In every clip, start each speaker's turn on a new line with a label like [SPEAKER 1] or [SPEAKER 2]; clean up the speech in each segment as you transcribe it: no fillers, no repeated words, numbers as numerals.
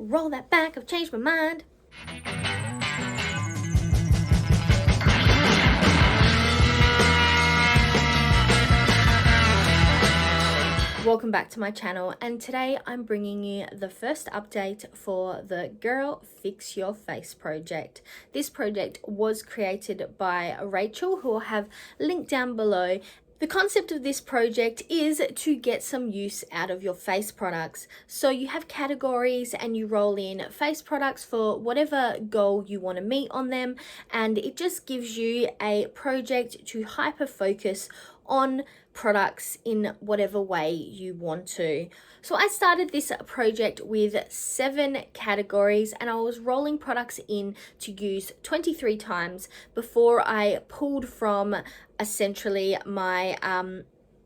[SPEAKER 1] Roll that back, I've changed my mind. Welcome back to my channel, and today I'm bringing you the first update for the Girl Fix Your Face project. This project was created by Rachel, who I'll have linked down below. The concept of this project is to get some use out of your face products. So you have categories and you roll in face products for whatever goal you want to meet on them, and it just gives you a project to hyper focus on products in whatever way you want to. So I started this project with 7 categories, and I was rolling products in to use 23 times before I pulled from essentially my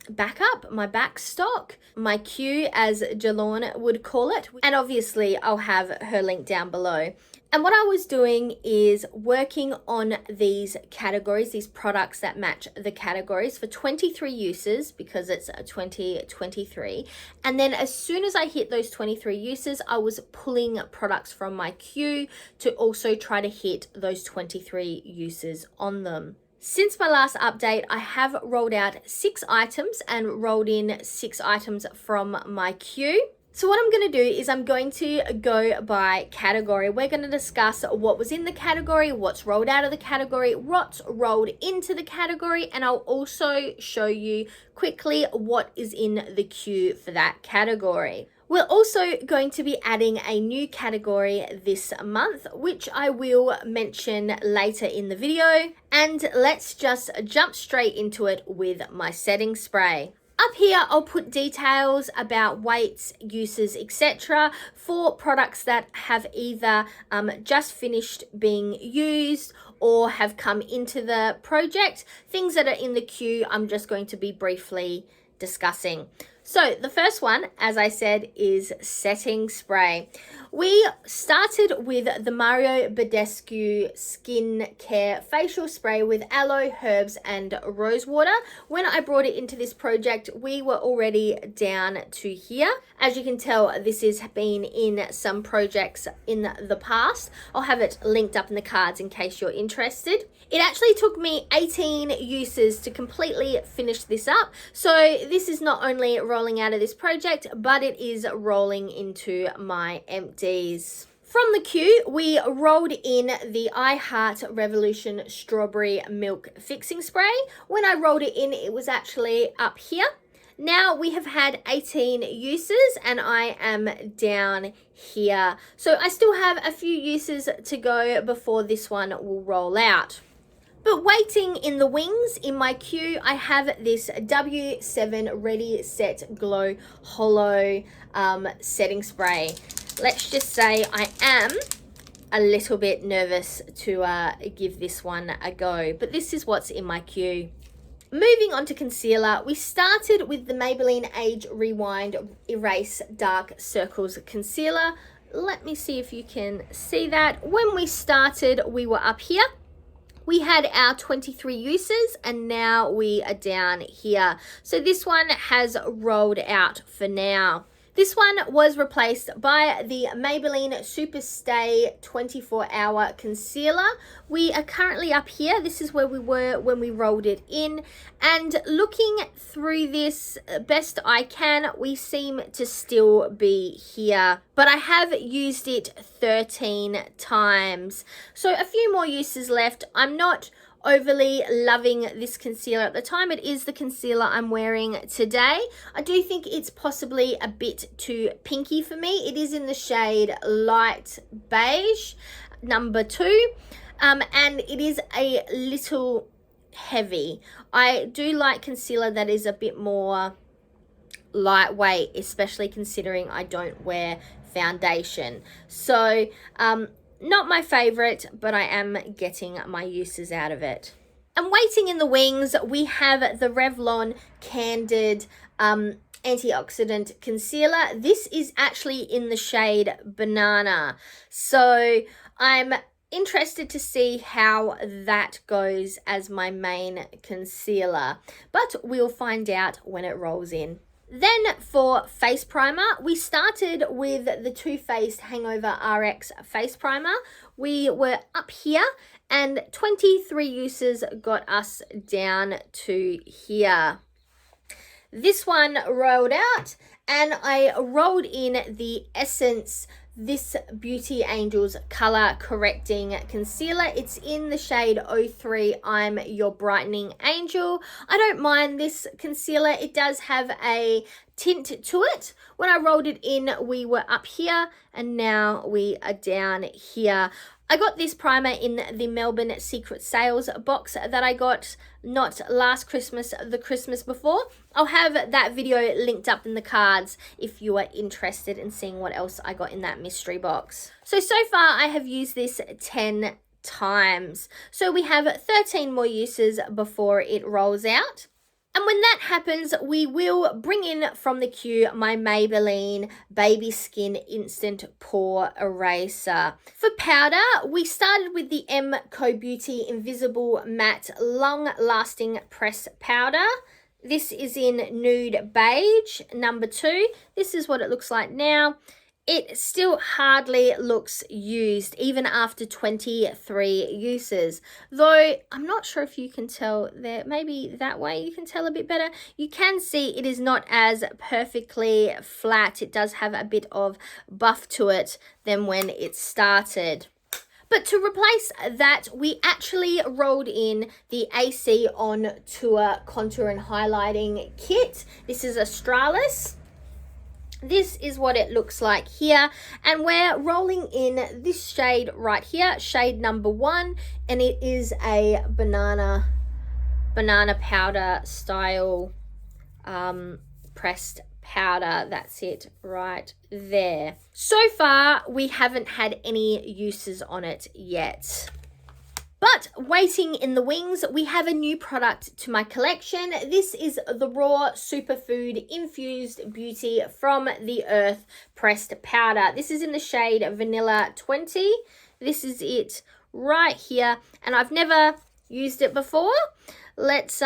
[SPEAKER 1] backup, my back stock, my queue as Ceylan would call it, and obviously I'll have her link down below. And what I was doing is working on these categories, these products that match the categories for 23 uses, because it's 2023. And then as soon as I hit those 23 uses, I was pulling products from my queue to also try to hit those 23 uses on them. Since my last update, I have rolled out 6 items and rolled in 6 items from my queue. So what I'm going to do is I'm going to go by category. We're going to discuss what was in the category, what's rolled out of the category, what's rolled into the category, and I'll also show you quickly what is in the queue for that category. We're also going to be adding a new category this month, which I will mention later in the video. And let's just jump straight into it with my setting spray. Up here, I'll put details about weights, uses, etc. for products that have either just finished being used or have come into the project. Things that are in the queue, I'm just going to be briefly discussing. So the first one, as I said, is setting spray. We started with the Mario Badescu Skin Care Facial Spray with aloe, herbs, and rose water. When I brought it into this project, we were already down to here. As you can tell, this has been in some projects in the past. I'll have it linked up in the cards in case you're interested. It actually took me 18 uses to completely finish this up. So this is not only rolling out of this project, but it is rolling into my empties. From the queue, we rolled in the I Heart Revolution Strawberry Milk Fixing Spray. When I rolled it in, it was actually up here. Now we have had 18 uses and I am down here. So I still have a few uses to go before this one will roll out. But waiting in the wings in my queue, I have this W7 Ready Set Glow Holo setting spray. Let's just say I am a little bit nervous to give this one a go, but this is what's in my queue. Moving on to concealer, we started with the Maybelline Age Rewind Erase Dark Circles Concealer. Let me see if you can see that. When we started, we were up here. We had our 23 uses and now we are down here. So this one has rolled out for now. This one was replaced by the Maybelline Super Stay 24-Hour Concealer. We are currently up here. This is where we were when we rolled it in. And looking through this best I can, we seem to still be here. But I have used it 13 times. So a few more uses left. I'm not overly loving this concealer at the time. It is the concealer I'm wearing today. I do think it's possibly a bit too pinky for me. It is in the shade Light Beige, number 2, and it is a little heavy. I do like concealer that is a bit more lightweight, especially considering I don't wear foundation. So not my favorite, but I am getting my uses out of it. And waiting in the wings, we have the Revlon Candid Antioxidant Concealer. This is actually in the shade Banana. So I'm interested to see how that goes as my main concealer, but we'll find out when it rolls in. Then for face primer, we started with the Too Faced Hangover RX face primer. We were up here and 23 uses got us down to here. This one rolled out and I rolled in the Essence This Beauty Angels Color Correcting Concealer. It's in the shade 03 I'm Your Brightening Angel. I don't mind this concealer. It does have a tint to it. When I rolled it in, we were up here and now we are down here. I got this primer in the Melbourne Secret Sales box that I got not last Christmas, the Christmas before. I'll have that video linked up in the cards if you are interested in seeing what else I got in that mystery box. So far I have used this 10 times. So we have 13 more uses before it rolls out. And when that happens, we will bring in from the queue my Maybelline Baby Skin Instant Pore Eraser. For powder, we started with the Co Beauty Invisible Matte Long Lasting Press Powder. This is in Nude Beige, number 2. This is what it looks like now. It still hardly looks used, even after 23 uses. Though, I'm not sure if you can tell there, maybe that way you can tell a bit better. You can see it is not as perfectly flat. It does have a bit of buff to it than when it started. But to replace that, we actually rolled in the AC On Tour Contour and Highlighting Kit. This is Australis. This is what it looks like here, and we're rolling in this shade right here, shade number 1, and it is a banana powder style pressed powder. That's it right there. So far we haven't had any uses on it yet. But waiting in the wings, we have a new product to my collection. This is the Raw Superfood Infused Beauty from the Earth Pressed Powder. This is in the shade Vanilla 20. This is it right here, and I've never used it before. Let's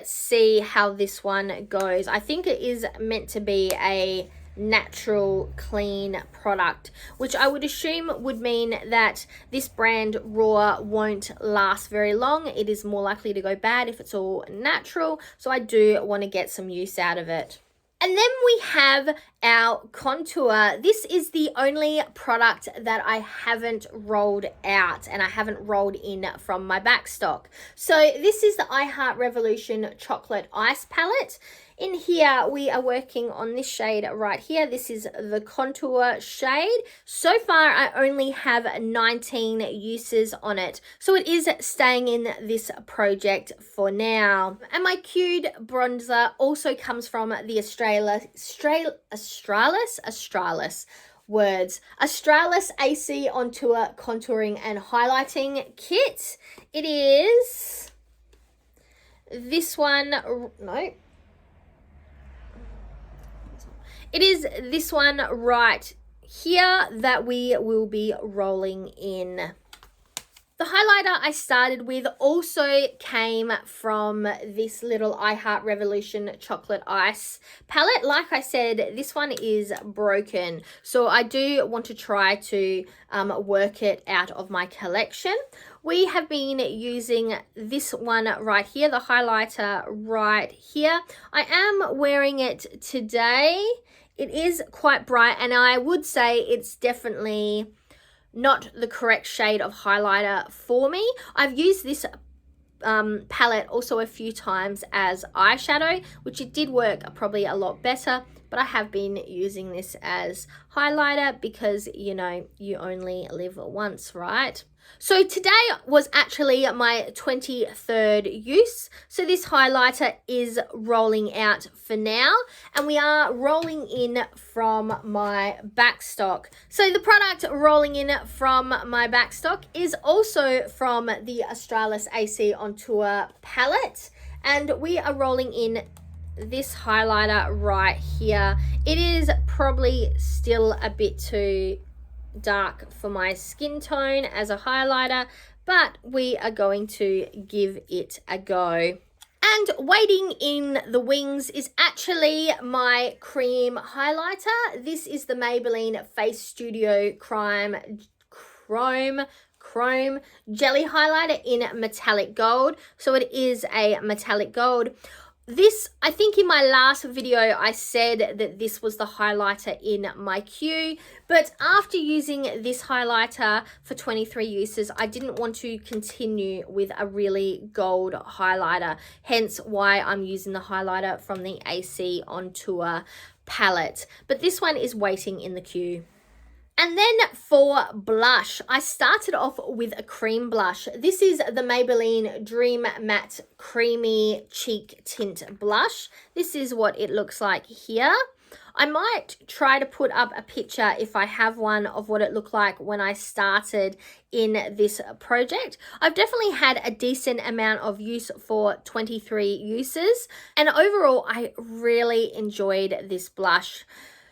[SPEAKER 1] see how this one goes. I think it is meant to be a natural clean product, which I would assume would mean that this brand Raw won't last very long. It is more likely to go bad if it's all natural, so I do want to get some use out of it. And then we have our contour. This is the only product that I haven't rolled out and I haven't rolled in from my back stock. So this is the I Heart Revolution Chocolate Ice Palette. In here, we are working on this shade right here. This is the contour shade. So far, I only have 19 uses on it. So it is staying in this project for now. And my Cued bronzer also comes from the Australis AC On Tour Contouring and Highlighting Kit. It is this one, no. It is this one right here that we will be rolling in. The highlighter I started with also came from this little I Heart Revolution Chocolate Ice palette. Like I said, this one is broken, so I do want to try to work it out of my collection. We have been using this one right here, the highlighter right here. I am wearing it today. It is quite bright, and I would say it's definitely not the correct shade of highlighter for me. I've used this palette also a few times as eyeshadow, which it did work probably a lot better, but I have been using this as highlighter because, you know, you only live once, right? So today was actually my 23rd use. So this highlighter is rolling out for now, and we are rolling in from my backstock. So the product rolling in from my backstock is also from the Australis AC On Tour palette, and we are rolling in this highlighter right here. It is probably still a bit too dark for my skin tone as a highlighter, but we are going to give it a go. And waiting in the wings is actually my cream highlighter. This is the Maybelline Face Studio Chrome Jelly Highlighter in metallic gold. So it is a metallic gold. This, I think in my last video, I said that this was the highlighter in my queue, but after using this highlighter for 23 uses, I didn't want to continue with a really gold highlighter, hence why I'm using the highlighter from the AC on Tour palette. But this one is waiting in the queue. And then for blush, I started off with a cream blush. This is the Maybelline Dream Matte Creamy Cheek Tint Blush. This is what it looks like here. I might try to put up a picture if I have one of what it looked like when I started in this project. I've definitely had a decent amount of use for 23 uses. And overall, I really enjoyed this blush.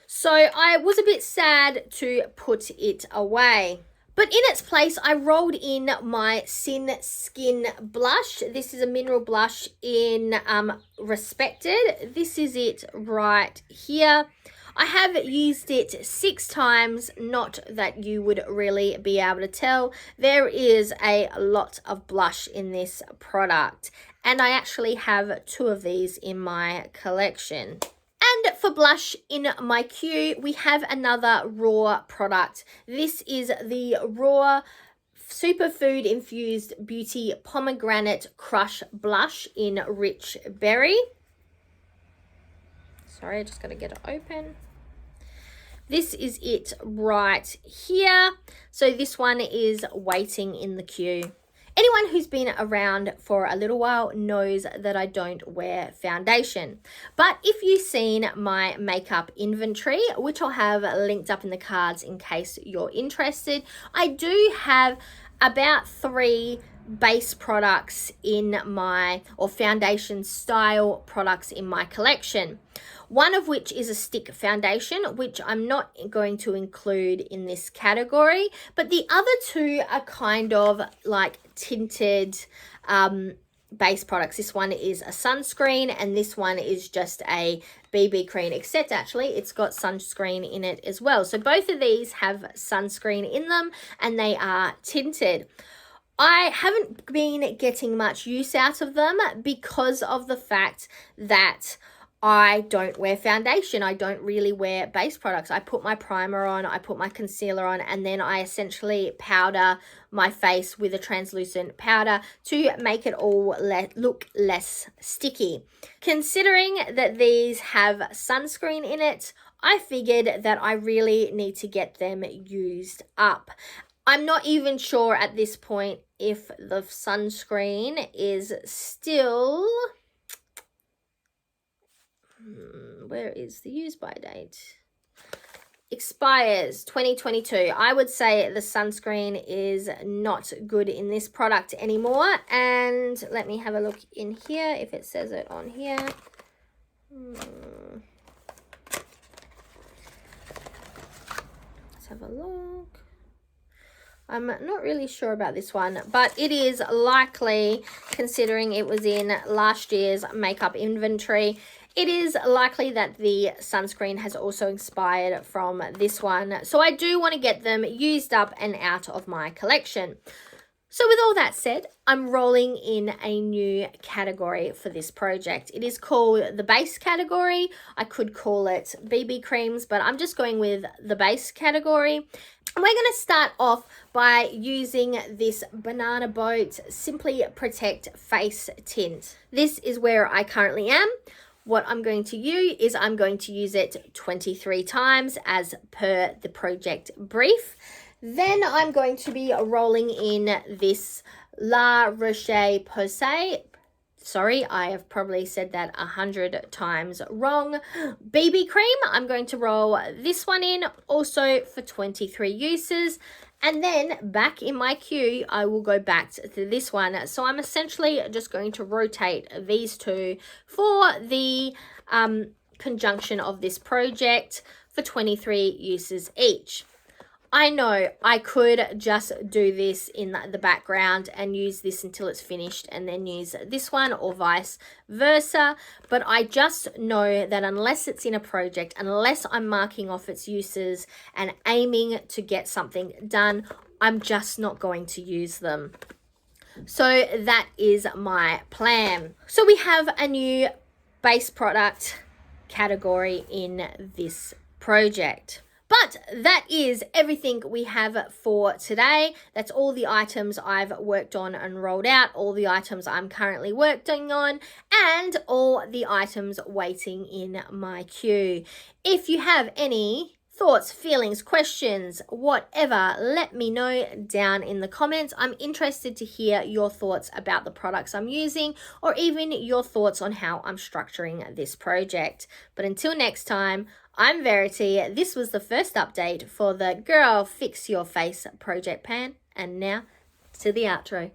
[SPEAKER 1] So I was a bit sad to put it away. But in its place, I rolled in my Sin Skin blush. This is a mineral blush in Respected. This is it right here. I have used it 6 times, not that you would really be able to tell. There is a lot of blush in this product, and I actually have 2 of these in my collection. And for blush in my queue, we have another raw product. This is the raw Superfood Infused Beauty Pomegranate Crush Blush in Rich Berry. Sorry, I just got to get it open. This is it right here. So this one is waiting in the queue. Anyone who's been around for a little while knows that I don't wear foundation. But if you've seen my makeup inventory, which I'll have linked up in the cards in case you're interested, I do have about 3 base products in my, or foundation style products in my collection. One of which is a stick foundation, which I'm not going to include in this category, but the other 2 are kind of like tinted base products. This one is a sunscreen and this one is just a BB cream, except actually it's got sunscreen in it as well. So both of these have sunscreen in them and they are tinted. I haven't been getting much use out of them because of the fact that I don't wear foundation. I don't really wear base products. I put my primer on, I put my concealer on, and then I essentially powder my face with a translucent powder to make it all look less sticky. Considering that these have sunscreen in it, I figured that I really need to get them used up. I'm not even sure at this point if the sunscreen is still... where is the use by date? Expires 2022. I would say the sunscreen is not good in this product anymore. And let me have a look in here if it says it on here. Let's have a look. I'm not really sure about this one, but it is likely, considering it was in last year's makeup inventory, it is likely that the sunscreen has also expired from this one. So I do want to get them used up and out of my collection. So with all that said, I'm rolling in a new category for this project. It is called the base category. I could call it BB creams, but I'm just going with the base category. And we're going to start off by using this Banana Boat Simply Protect Face Tint. This is where I currently am. What I'm going to use is I'm going to use it 23 times as per the project brief. Then I'm going to be rolling in this La Roche-Posay. Sorry, I have probably said that 100 times wrong. BB cream, I'm going to roll this one in also for 23 uses. And then back in my queue, I will go back to this one. So I'm essentially just going to rotate these 2 for the conjunction of this project for 23 uses each. I know I could just do this in the background and use this until it's finished and then use this one, or vice versa, but I just know that unless it's in a project, unless I'm marking off its uses and aiming to get something done, I'm just not going to use them. So that is my plan. So we have a new base product category in this project. But that is everything we have for today. That's all the items I've worked on and rolled out, all the items I'm currently working on, and all the items waiting in my queue. If you have any thoughts, feelings, questions, whatever, let me know down in the comments. I'm interested to hear your thoughts about the products I'm using, or even your thoughts on how I'm structuring this project. But until next time, I'm Verity. This was the first update for the Girl Fix Your Face project pan, and now to the outro.